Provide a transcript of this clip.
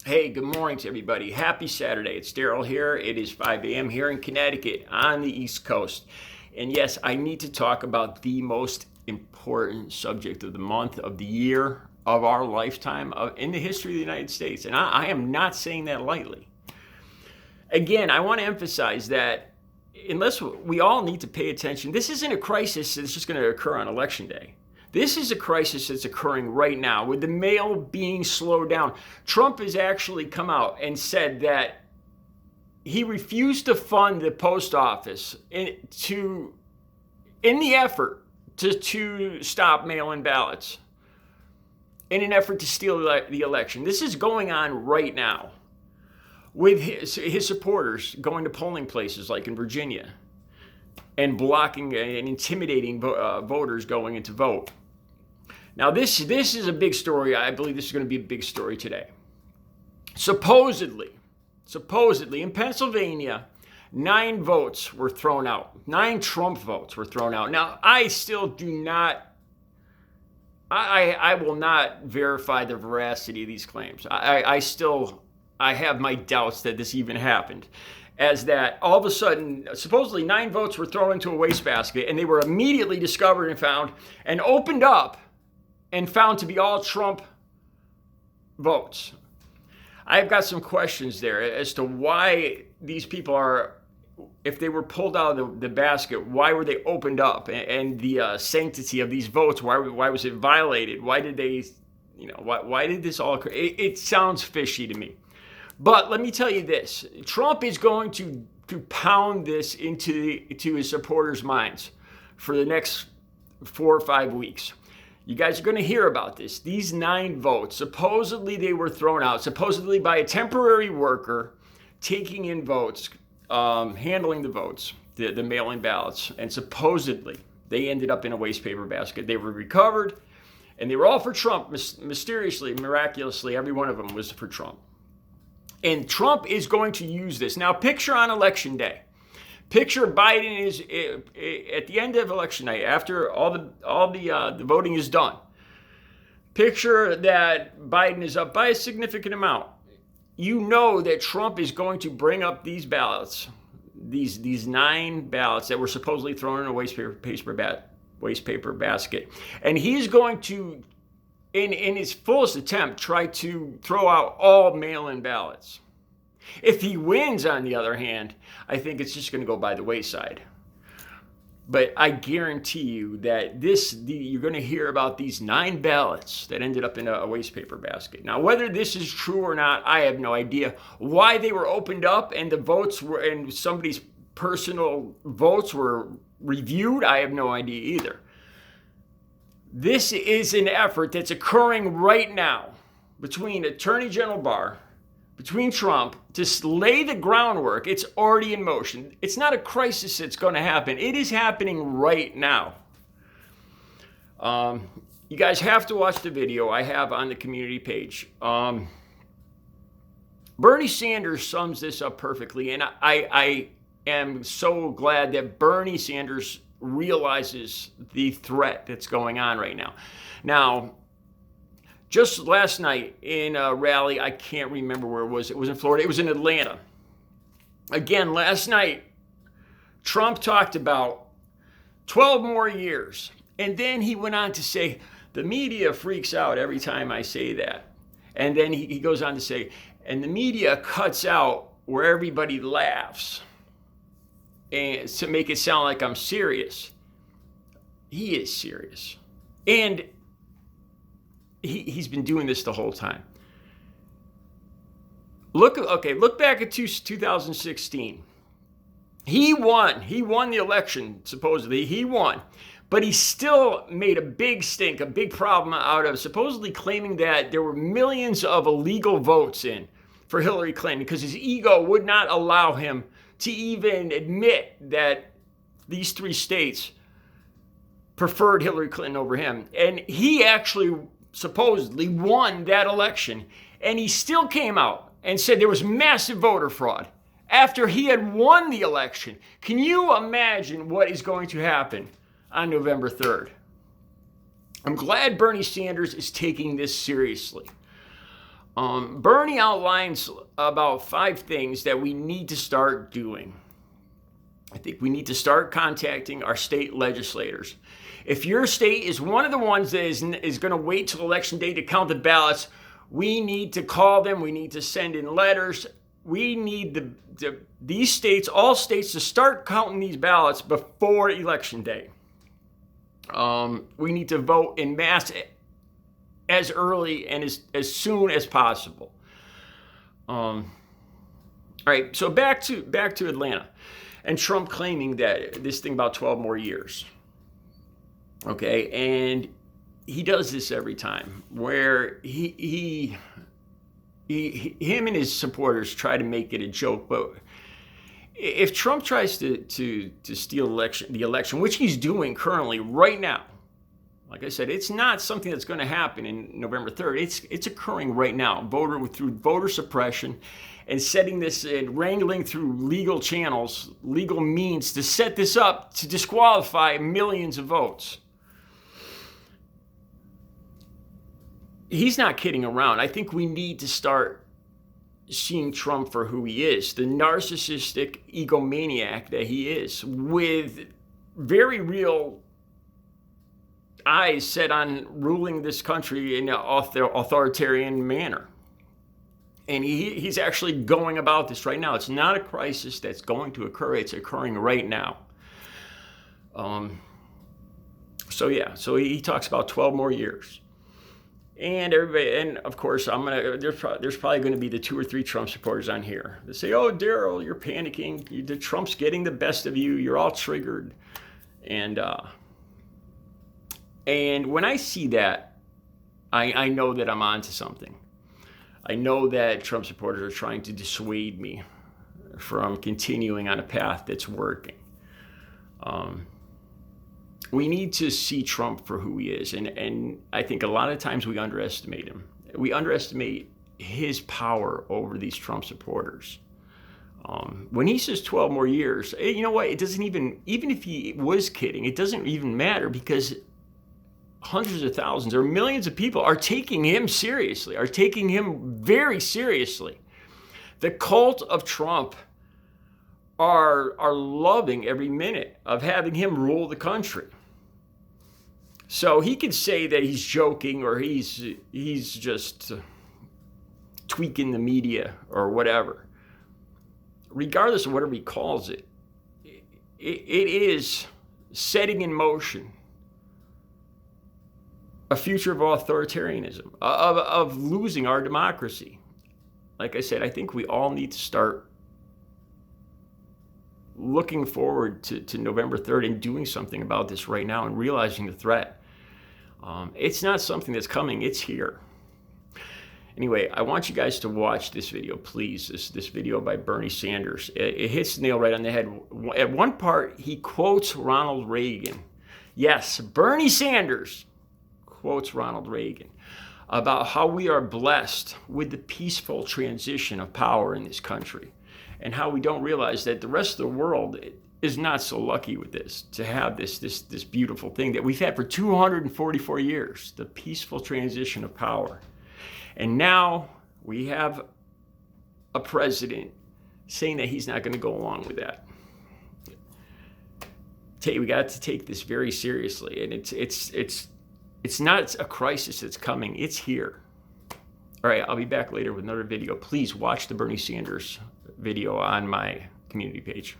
Hey, good morning to everybody. Happy Saturday. It's Daryl here. It is 5 a.m. here in Connecticut on the East Coast. And yes, I need to talk about the most important subject of the month, of the year, of our lifetime, in the history of the United States. And I am not saying that lightly. Again, I want to emphasize that unless we all need to pay attention, this isn't a crisis that's just going to occur on Election Day. This is a crisis that's occurring right now with the mail being slowed down. Trump has actually come out and said that he refused to fund the post office in the effort to stop mail-in ballots, in an effort to steal the election. This is going on right now with his supporters going to polling places like in Virginia and blocking and intimidating voters going in to vote. Now, this is a big story. I believe this is going to be a big story today. Supposedly, in Pennsylvania, 9 votes were thrown out. 9 Trump votes were thrown out. Now, I still do not, I will not verify the veracity of these claims. I have my doubts that this even happened. As that all of a sudden, supposedly 9 votes were thrown into a wastebasket, and they were immediately discovered and found and opened up and found to be all Trump votes. I've got some questions there as to why these people are, if they were pulled out of the basket, why were they opened up? And the sanctity of these votes, why was it violated? Why did they, why did this all occur? It sounds fishy to me. But let me tell you this, Trump is going to pound this into his supporters' minds for the next 4 or 5 weeks. You guys are going to hear about this. These 9 votes, supposedly they were thrown out, supposedly by a temporary worker taking in votes, handling the votes, the mail-in ballots, and supposedly they ended up in a waste paper basket. They were recovered, and they were all for Trump. Mysteriously, miraculously, every one of them was for Trump. And Trump is going to use this. Now, picture on Election Day. Picture Biden is at the end of election night, after all the voting is done. Picture that Biden is up by a significant amount. You know that Trump is going to bring up these ballots, these 9 ballots that were supposedly thrown in a waste paper basket, and he's going to, in his fullest attempt, try to throw out all mail-in ballots. If he wins, on the other hand, I think it's just going to go by the wayside. But I guarantee you that you're going to hear about these 9 ballots that ended up in a waste paper basket. Now, whether this is true or not, I have no idea. Why they were opened up and the votes were, and somebody's personal votes were reviewed, I have no idea either. This is an effort that's occurring right now between Attorney General Barr, between Trump, to lay the groundwork. It's already in motion. It's not a crisis that's going to happen. It is happening right now. You guys have to watch the video I have on the community page. Bernie Sanders sums this up perfectly, and I am so glad that Bernie Sanders realizes the threat that's going on right now. Now, just last night in a rally, I can't remember where it was. It was in Florida. It was in Atlanta. Again, last night, Trump talked about 12 more years. And then he went on to say, the media freaks out every time I say that. And then he goes on to say, and the media cuts out where everybody laughs and to make it sound like I'm serious. He is serious. And he's been doing this the whole time. Look back at 2016. He won the election, supposedly. He won. But he still made a big stink, a big problem out of supposedly claiming that there were millions of illegal votes in for Hillary Clinton because his ego would not allow him to even admit that these 3 states preferred Hillary Clinton over him. And he actually supposedly won that election, and he still came out and said there was massive voter fraud after he had won the election. Can you imagine what is going to happen on November 3rd? I'm glad Bernie Sanders is taking this seriously. Bernie outlines about 5 things that we need to start doing. I think we need to start contacting our state legislators. If your state is one of the ones that is going to wait till election day to count the ballots, we need to call them. We need to send in letters. We need these states, all states, to start counting these ballots before election day. We need to vote in mass as early and as soon as possible. All right, so back to Atlanta and Trump claiming that this thing about 12 more years. Okay, and he does this every time where him and his supporters try to make it a joke. But if Trump tries to steal the election, which he's doing currently right now, like I said, it's not something that's going to happen in November 3rd. It's occurring right now, through voter suppression and setting this and wrangling through legal channels, legal means to set this up to disqualify millions of votes. He's not kidding around. I think we need to start seeing Trump for who he is, the narcissistic egomaniac that he is, with very real eyes set on ruling this country in an authoritarian manner. And he's actually going about this right now. It's not a crisis that's going to occur. It's occurring right now. So he talks about 12 more years. And everybody, and of course, there's probably going to be the 2 or 3 Trump supporters on here. They say, "Oh, Daryl, you're panicking. The Trump's getting the best of you. You're all triggered." And when I see that, I know that I'm onto something. I know that Trump supporters are trying to dissuade me from continuing on a path that's working. We need to see Trump for who he is. And I think a lot of times we underestimate him. We underestimate his power over these Trump supporters. When he says 12 more years, you know what? It doesn't even if he was kidding, it doesn't even matter, because hundreds of thousands or millions of people are taking him seriously, are taking him very seriously. The cult of Trump are loving every minute of having him rule the country. So he could say that he's joking or he's just tweaking the media or whatever. Regardless of whatever he calls it, it is setting in motion a future of authoritarianism, of losing our democracy. Like I said, I think we all need to start looking forward to November 3rd and doing something about this right now and realizing the threat. It's not something that's coming, it's here. Anyway, I want you guys to watch this video, please. This video by Bernie Sanders. It hits the nail right on the head. At one part, he quotes Ronald Reagan. Yes, Bernie Sanders quotes Ronald Reagan about how we are blessed with the peaceful transition of power in this country, and how we don't realize that the rest of the world is not so lucky with this, to have this beautiful thing that we've had for 244 years, the peaceful transition of power. And now we have a president saying that he's not going to go along with that. We got to take this very seriously, and it's not a crisis that's coming, it's here. All right, I'll be back later with another video. Please watch the Bernie Sanders video on my community page.